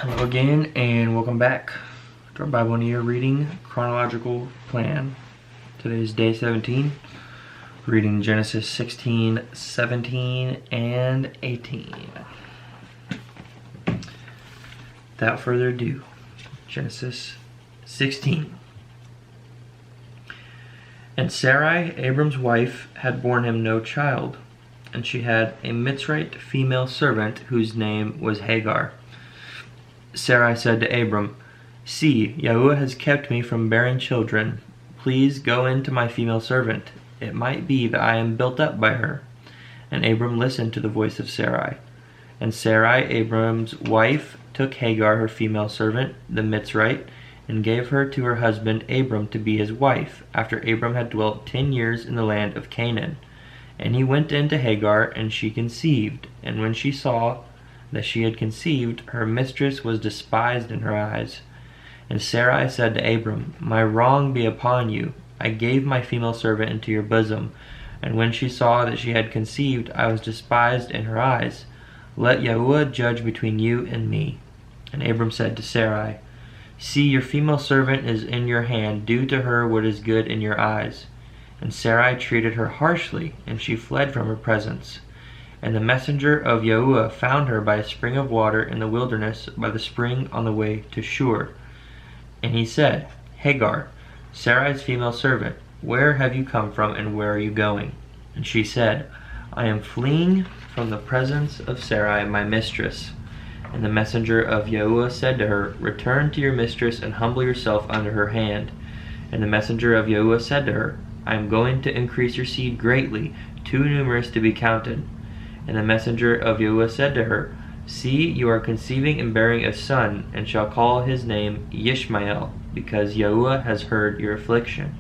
Hello again, and welcome back to our Bible in a Year reading chronological plan. Today is day 17, reading Genesis 16, 17, and 18. Without further ado, Genesis 16. And Sarai, Abram's wife, had borne him no child, and she had a Mitzrite female servant whose name was Hagar. Sarai said to Abram, "See, Yahuwah has kept me from bearing children. Please go in to my female servant. It might be that I am built up by her." And Abram listened to the voice of Sarai. And Sarai, Abram's wife, took Hagar, her female servant, the Mitzrite, and gave her to her husband Abram to be his wife, after Abram had dwelt 10 years in the land of Canaan. And he went in to Hagar, and she conceived. And when she saw that she had conceived, her mistress was despised in her eyes. And Sarai said to Abram, "My wrong be upon you. I gave my female servant into your bosom, and when she saw that she had conceived, I was despised in her eyes. Let Yahuwah judge between you and me." And Abram said to Sarai, "See, your female servant is in your hand. Do to her what is good in your eyes." And Sarai treated her harshly, and she fled from her presence. And the messenger of Yahuwah found her by a spring of water in the wilderness, by the spring on the way to Shur. And he said, "Hagar, Sarai's female servant, where have you come from, and where are you going?" And she said, "I am fleeing from the presence of Sarai, my mistress." And the messenger of Yahuwah said to her, "Return to your mistress and humble yourself under her hand." And the messenger of Yahuwah said to her, "I am going to increase your seed greatly, too numerous to be counted." And the messenger of Yahuwah said to her, "See, you are conceiving and bearing a son, and shall call his name Ishmael, because Yahuwah has heard your affliction.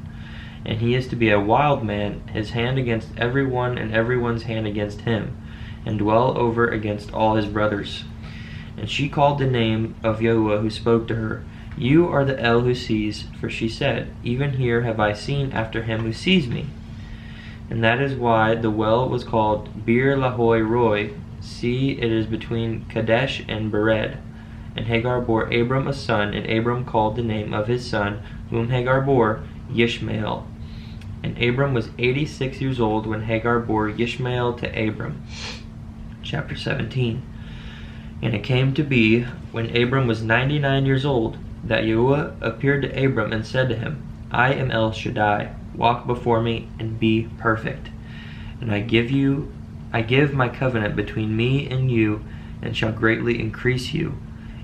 And he is to be a wild man, his hand against everyone and everyone's hand against him, and dwell over against all his brothers." And she called the name of Yahuwah who spoke to her, "You are the El who sees," for she said, "Even here have I seen after him who sees me." And that is why the well was called Bir Lahoi Roi. See, it is between Kadesh and Bered. And Hagar bore Abram a son, and Abram called the name of his son, whom Hagar bore, Yishmael. And Abram was 86 years old when Hagar bore Yishmael to Abram. Chapter 17. And it came to be, when Abram was 99 years old, that Yahuwah appeared to Abram and said to him, "I am El Shaddai. Walk before me and be perfect. And I give my covenant between me and you, and shall greatly increase you."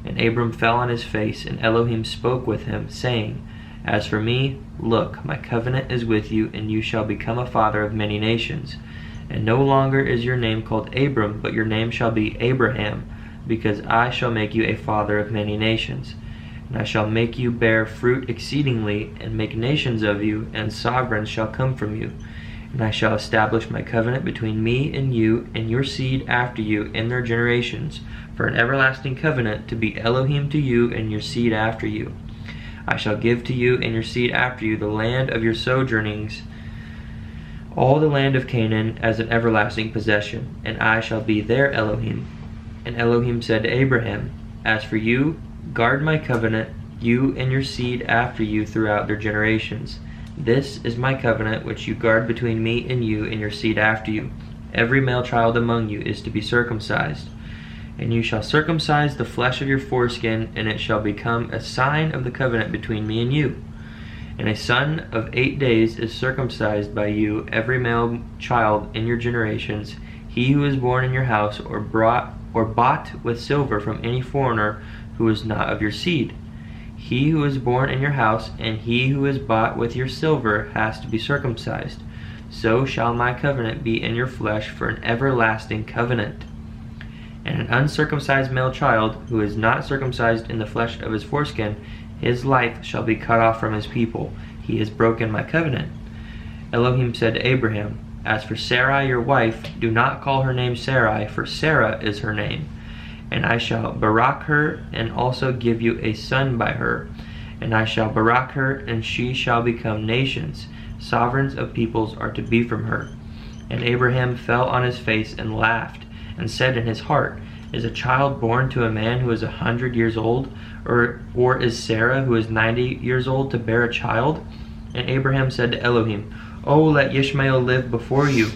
And Abram fell on his face, and Elohim spoke with him, saying, "As for me, look, my covenant is with you, and you shall become a father of many nations. And no longer is your name called Abram, but your name shall be Abraham, because I shall make you a father of many nations. And I shall make you bear fruit exceedingly, and make nations of you, and sovereigns shall come from you. And I shall establish my covenant between me and you, and your seed after you in their generations, for an everlasting covenant, to be Elohim to you and your seed after you. I shall give to you and your seed after you the land of your sojournings, all the land of Canaan, as an everlasting possession, and I shall be their Elohim." And Elohim said to Abraham, "As for you, guard my covenant, you and your seed after you throughout their generations. This is my covenant which you guard between me and you and your seed after you. Every male child among you is to be circumcised. And you shall circumcise the flesh of your foreskin, and it shall become a sign of the covenant between me and you. And a son of 8 days is circumcised by you, every male child in your generations, he who is born in your house, or bought with silver from any foreigner who is not of your seed. He who is born in your house, and he who is bought with your silver, has to be circumcised. So shall my covenant be in your flesh for an everlasting covenant. And an uncircumcised male child, who is not circumcised in the flesh of his foreskin, his life shall be cut off from his people. He has broken my covenant." Elohim said to Abraham, "As for Sarai your wife, do not call her name Sarai, for Sarah is her name. And I shall barak her, and also give you a son by her. And I shall barak her, and she shall become nations. Sovereigns of peoples are to be from her." And Abraham fell on his face and laughed, and said in his heart, Is a child born to a man who is 100 years old? Or is Sarah, who is 90 years old, to bear a child?" And Abraham said to Elohim, "Oh, let Ishmael live before you."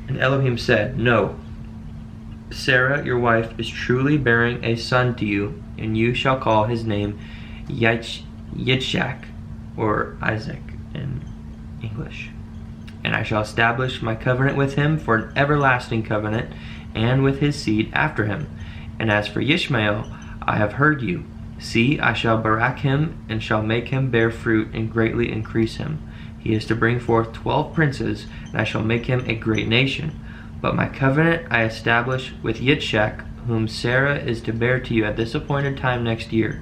And Elohim said, "No. Sarah, your wife, is truly bearing a son to you, and you shall call his name Yitzhak, or Isaac in English. And I shall establish my covenant with him for an everlasting covenant, and with his seed after him. And as for Ishmael, I have heard you. See, I shall barak him, and shall make him bear fruit, and greatly increase him. He is to bring forth 12 princes, and I shall make him a great nation. But my covenant I establish with Yitzhak, whom Sarah is to bear to you at this appointed time next year."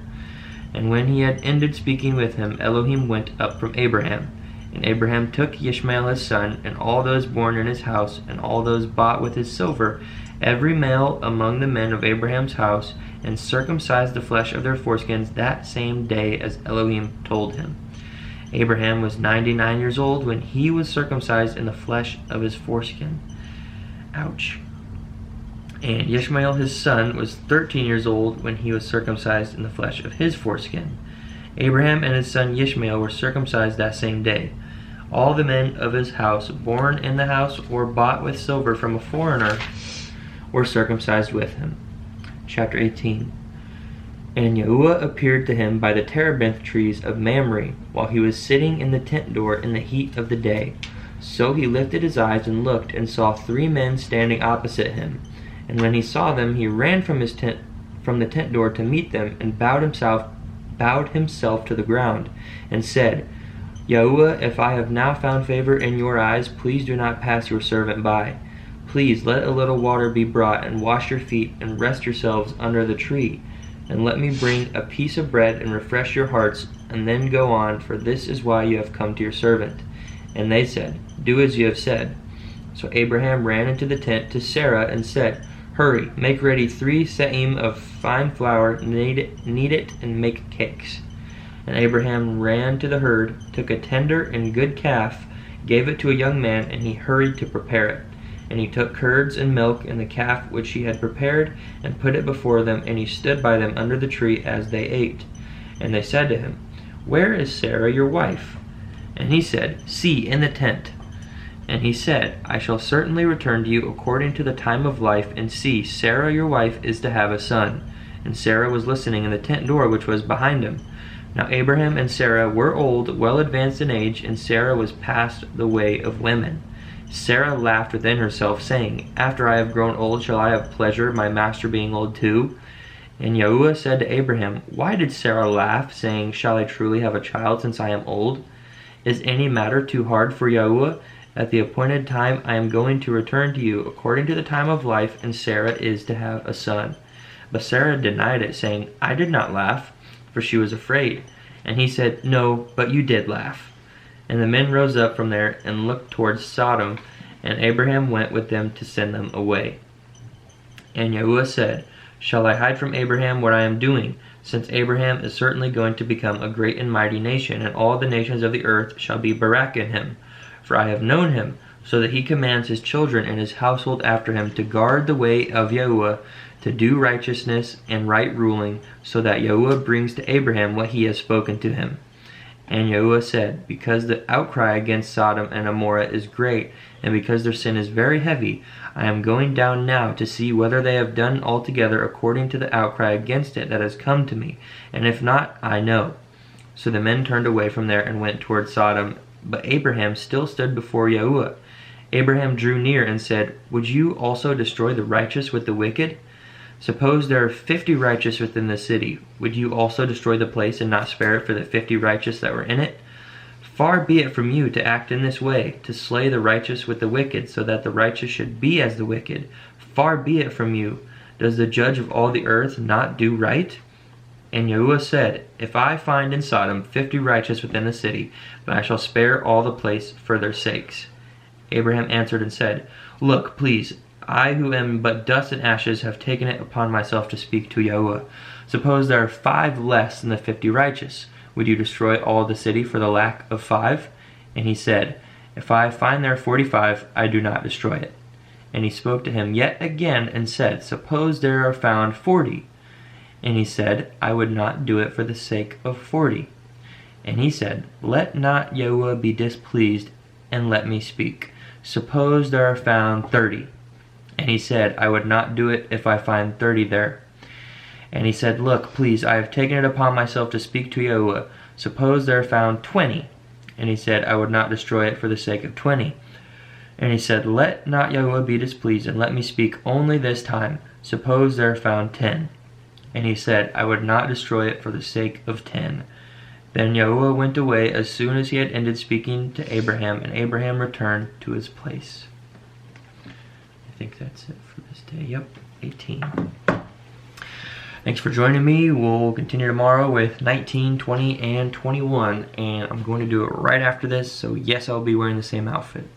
And when he had ended speaking with him, Elohim went up from Abraham. And Abraham took Ishmael his son, and all those born in his house, and all those bought with his silver, every male among the men of Abraham's house, and circumcised the flesh of their foreskins that same day as Elohim told him. Abraham was 99 years old when he was circumcised in the flesh of his foreskin. Ouch. And Ishmael his son was 13 years old when he was circumcised in the flesh of his foreskin. Abraham and his son Ishmael were circumcised that same day. All the men of his house, born in the house or bought with silver from a foreigner, were circumcised with him. Chapter 18. And Yahuwah appeared to him by the terebinth trees of Mamre, while he was sitting in the tent door in the heat of the day. So he lifted his eyes and looked, and saw 3 men standing opposite him. And when he saw them, he ran from the tent door to meet them, and bowed himself to the ground, and said, "Yahuwah, if I have now found favor in your eyes, please do not pass your servant by. Please let a little water be brought, and wash your feet, and rest yourselves under the tree. And let me bring a piece of bread, and refresh your hearts, and then go on, for this is why you have come to your servant." And they said, "Do as you have said." So Abraham ran into the tent to Sarah and said, "Hurry, make ready 3 se'im of fine flour, knead it, and make cakes." And Abraham ran to the herd, took a tender and good calf, gave it to a young man, and he hurried to prepare it. And he took curds and milk and the calf which he had prepared, and put it before them, and he stood by them under the tree as they ate. And they said to him, "Where is Sarah your wife?" And he said, "See, in the tent." And he said, "I shall certainly return to you according to the time of life, and see, Sarah your wife is to have a son." And Sarah was listening in the tent door which was behind him. Now Abraham and Sarah were old, well advanced in age, and Sarah was past the way of women. Sarah laughed within herself, saying, "After I have grown old, shall I have pleasure, my master being old too?" And Yahuwah said to Abraham, "Why did Sarah laugh, saying, Shall I truly have a child since I am old? Is any matter too hard for Yahuwah? At the appointed time I am going to return to you according to the time of life, and Sarah is to have a son." But Sarah denied it, saying, "I did not laugh," for she was afraid. And he said, "No, but you did laugh." And the men rose up from there and looked towards Sodom, and Abraham went with them to send them away. And Yahuwah said, "Shall I hide from Abraham what I am doing? Since Abraham is certainly going to become a great and mighty nation, and all the nations of the earth shall be barak in him. For I have known him, so that he commands his children and his household after him to guard the way of Yahuwah, to do righteousness and right ruling, so that Yahuwah brings to Abraham what he has spoken to him." And Yahuwah said, "Because the outcry against Sodom and Amorah is great, and because their sin is very heavy, I am going down now to see whether they have done altogether according to the outcry against it that has come to me, and if not, I know." So the men turned away from there and went toward Sodom, but Abraham still stood before Yahuwah. Abraham drew near and said, "Would you also destroy the righteous with the wicked? Suppose there are 50 righteous within the city. Would you also destroy the place and not spare it for the 50 righteous that were in it? Far be it from you to act in this way, to slay the righteous with the wicked, so that the righteous should be as the wicked. Far be it from you. Does the judge of all the earth not do right?" And Yahuwah said, "If I find in Sodom 50 righteous within the city, then I shall spare all the place for their sakes." Abraham answered and said, "Look, please, I who am but dust and ashes have taken it upon myself to speak to Yahuwah. Suppose there are 5 less than the 50 righteous. Would you destroy all the city for the lack of 5? And he said, "If I find there 45, I do not destroy it." And he spoke to him yet again and said, Suppose there are found 40. And he said, I would not do it for the sake of 40. And he said, Let not Yahuwah be displeased, and let me speak. Suppose there are found 30. And he said, I would not do it if I find 30 there. And he said, Look, please, I have taken it upon myself to speak to Yahuwah. Suppose there are found 20. And he said, I would not destroy it for the sake of 20. And he said, Let not Yahuwah be displeased, and let me speak only this time. Suppose there are found 10. And he said, I would not destroy it for the sake of 10. Then Yahuwah went away as soon as he had ended speaking to Abraham, and Abraham returned to his place. I think that's it for this day. Yep, 18. Thanks for joining me. We'll continue tomorrow with 19, 20, and 21. And I'm going to do it right after this, so yes, I'll be wearing the same outfit.